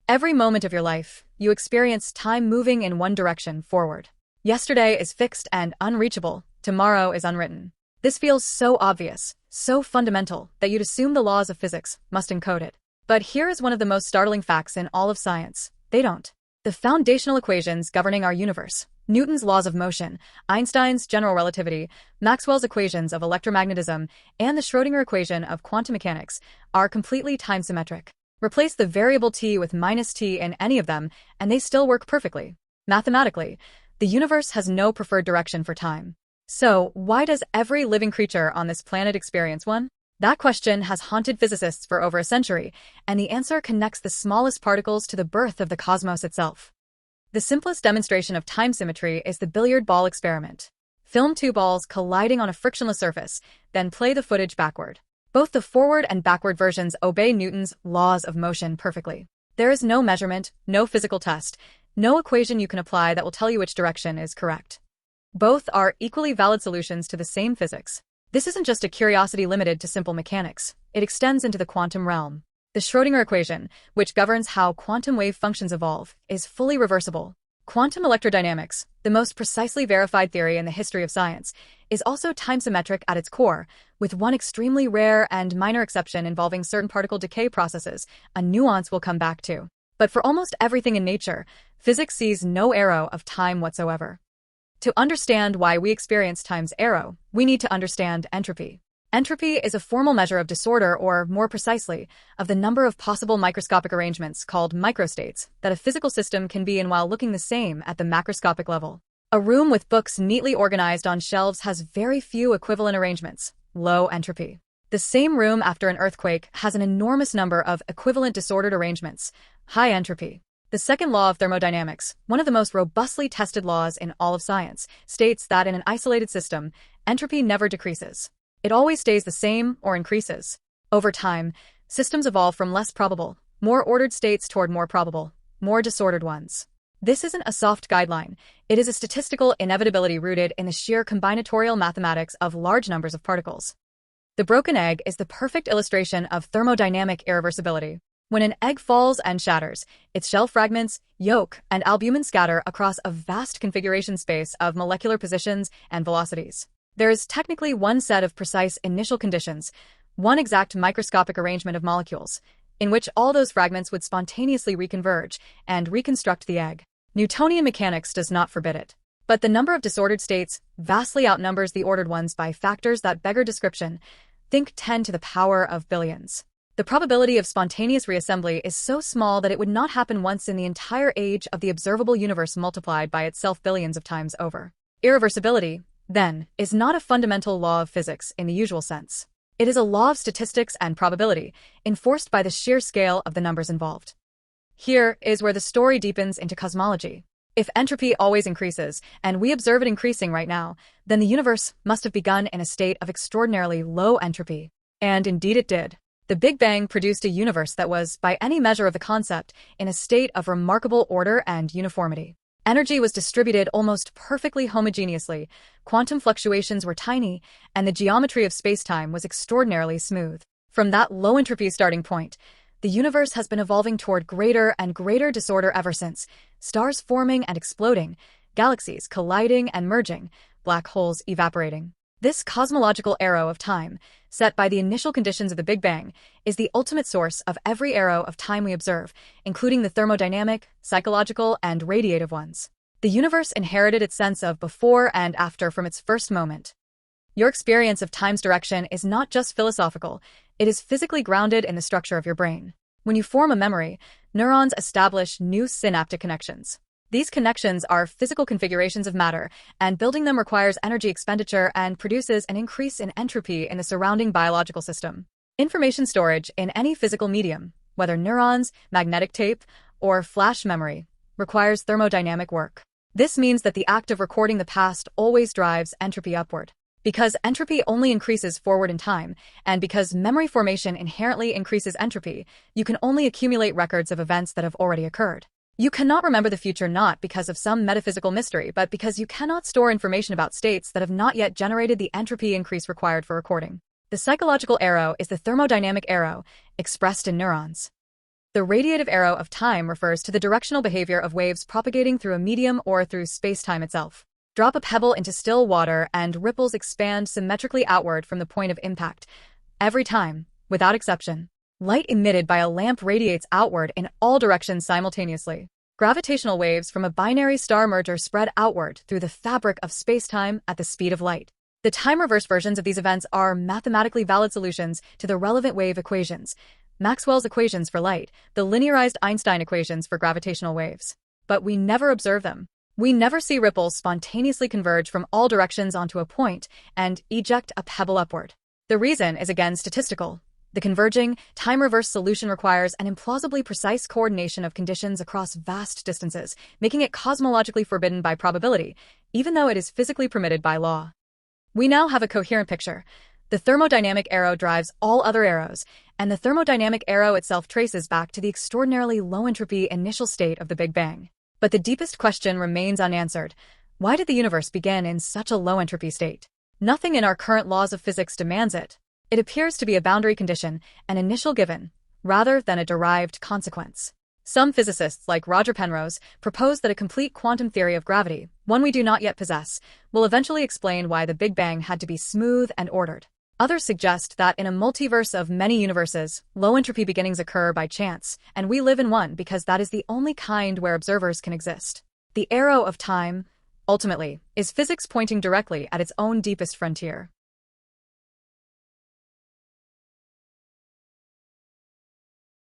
Every moment of your life, you experience time moving in one direction forward. Yesterday is fixed and unreachable, tomorrow is unwritten. This feels so obvious, so fundamental, that you'd assume the laws of physics must encode it. But here is one of the most startling facts in all of science. They don't. The foundational equations governing our universe, Newton's laws of motion, Einstein's general relativity, Maxwell's equations of electromagnetism, and the Schrödinger equation of quantum mechanics, are completely time-symmetric. Replace the variable t with minus t in any of them, and they still work perfectly. Mathematically, the universe has no preferred direction for time. So, why does every living creature on this planet experience one? That question has haunted physicists for over a century, and the answer connects the smallest particles to the birth of the cosmos itself. The simplest demonstration of time symmetry is the billiard ball experiment. Film two balls colliding on a frictionless surface, then play the footage backward. Both the forward and backward versions obey Newton's laws of motion perfectly. There is no measurement, no physical test, no equation you can apply that will tell you which direction is correct. Both are equally valid solutions to the same physics. This isn't just a curiosity limited to simple mechanics. It extends into the quantum realm. The Schrödinger equation, which governs how quantum wave functions evolve, is fully reversible. Quantum electrodynamics, the most precisely verified theory in the history of science, is also time-symmetric at its core, with one extremely rare and minor exception involving certain particle decay processes, a nuance we'll come back to. But for almost everything in nature, physics sees no arrow of time whatsoever. To understand why we experience time's arrow, we need to understand entropy. Entropy is a formal measure of disorder, or more precisely, of the number of possible microscopic arrangements called microstates that a physical system can be in while looking the same at the macroscopic level. A room with books neatly organized on shelves has very few equivalent arrangements, low entropy. The same room after an earthquake has an enormous number of equivalent disordered arrangements, high entropy. The second law of thermodynamics, one of the most robustly tested laws in all of science, states that in an isolated system, entropy never decreases. It always stays the same or increases. Over time, systems evolve from less probable, more ordered states toward more probable, more disordered ones. This isn't a soft guideline. It is a statistical inevitability rooted in the sheer combinatorial mathematics of large numbers of particles. The broken egg is the perfect illustration of thermodynamic irreversibility. When an egg falls and shatters, its shell fragments, yolk, and albumin scatter across a vast configuration space of molecular positions and velocities. There is technically one set of precise initial conditions, one exact microscopic arrangement of molecules, in which all those fragments would spontaneously reconverge and reconstruct the egg. Newtonian mechanics does not forbid it. But the number of disordered states vastly outnumbers the ordered ones by factors that beggar description. Think 10 to the power of billions. The probability of spontaneous reassembly is so small that it would not happen once in the entire age of the observable universe multiplied by itself billions of times over. Irreversibility, then, is not a fundamental law of physics in the usual sense. It is a law of statistics and probability, enforced by the sheer scale of the numbers involved. Here is where the story deepens into cosmology. If entropy always increases, and we observe it increasing right now, then the universe must have begun in a state of extraordinarily low entropy. And indeed it did. The Big Bang produced a universe that was, by any measure of the concept, in a state of remarkable order and uniformity. Energy was distributed almost perfectly homogeneously, quantum fluctuations were tiny, and the geometry of spacetime was extraordinarily smooth. From that low-entropy starting point, the universe has been evolving toward greater and greater disorder ever since, stars forming and exploding, galaxies colliding and merging, black holes evaporating. This cosmological arrow of time, set by the initial conditions of the Big Bang, is the ultimate source of every arrow of time we observe, including the thermodynamic, psychological, and radiative ones. The universe inherited its sense of before and after from its first moment. Your experience of time's direction is not just philosophical, it is physically grounded in the structure of your brain. When you form a memory, neurons establish new synaptic connections. These connections are physical configurations of matter, and building them requires energy expenditure and produces an increase in entropy in the surrounding biological system. Information storage in any physical medium, whether neurons, magnetic tape, or flash memory, requires thermodynamic work. This means that the act of recording the past always drives entropy upward. Because entropy only increases forward in time, and because memory formation inherently increases entropy, you can only accumulate records of events that have already occurred. You cannot remember the future not because of some metaphysical mystery, but because you cannot store information about states that have not yet generated the entropy increase required for recording. The psychological arrow is the thermodynamic arrow, expressed in neurons. The radiative arrow of time refers to the directional behavior of waves propagating through a medium or through spacetime itself. Drop a pebble into still water and ripples expand symmetrically outward from the point of impact. Every time, without exception. Light emitted by a lamp radiates outward in all directions simultaneously. Gravitational waves from a binary star merger spread outward through the fabric of spacetime at the speed of light. The time-reverse versions of these events are mathematically valid solutions to the relevant wave equations, Maxwell's equations for light, the linearized Einstein equations for gravitational waves. But we never observe them. We never see ripples spontaneously converge from all directions onto a point and eject a pebble upward. The reason is again statistical. The converging, time-reverse solution requires an implausibly precise coordination of conditions across vast distances, making it cosmologically forbidden by probability, even though it is physically permitted by law. We now have a coherent picture. The thermodynamic arrow drives all other arrows, and the thermodynamic arrow itself traces back to the extraordinarily low-entropy initial state of the Big Bang. But the deepest question remains unanswered. Why did the universe begin in such a low-entropy state? Nothing in our current laws of physics demands it. It appears to be a boundary condition, an initial given, rather than a derived consequence. Some physicists, like Roger Penrose, propose that a complete quantum theory of gravity, one we do not yet possess, will eventually explain why the Big Bang had to be smooth and ordered. Others suggest that in a multiverse of many universes, low-entropy beginnings occur by chance, and we live in one because that is the only kind where observers can exist. The arrow of time, ultimately, is physics pointing directly at its own deepest frontier.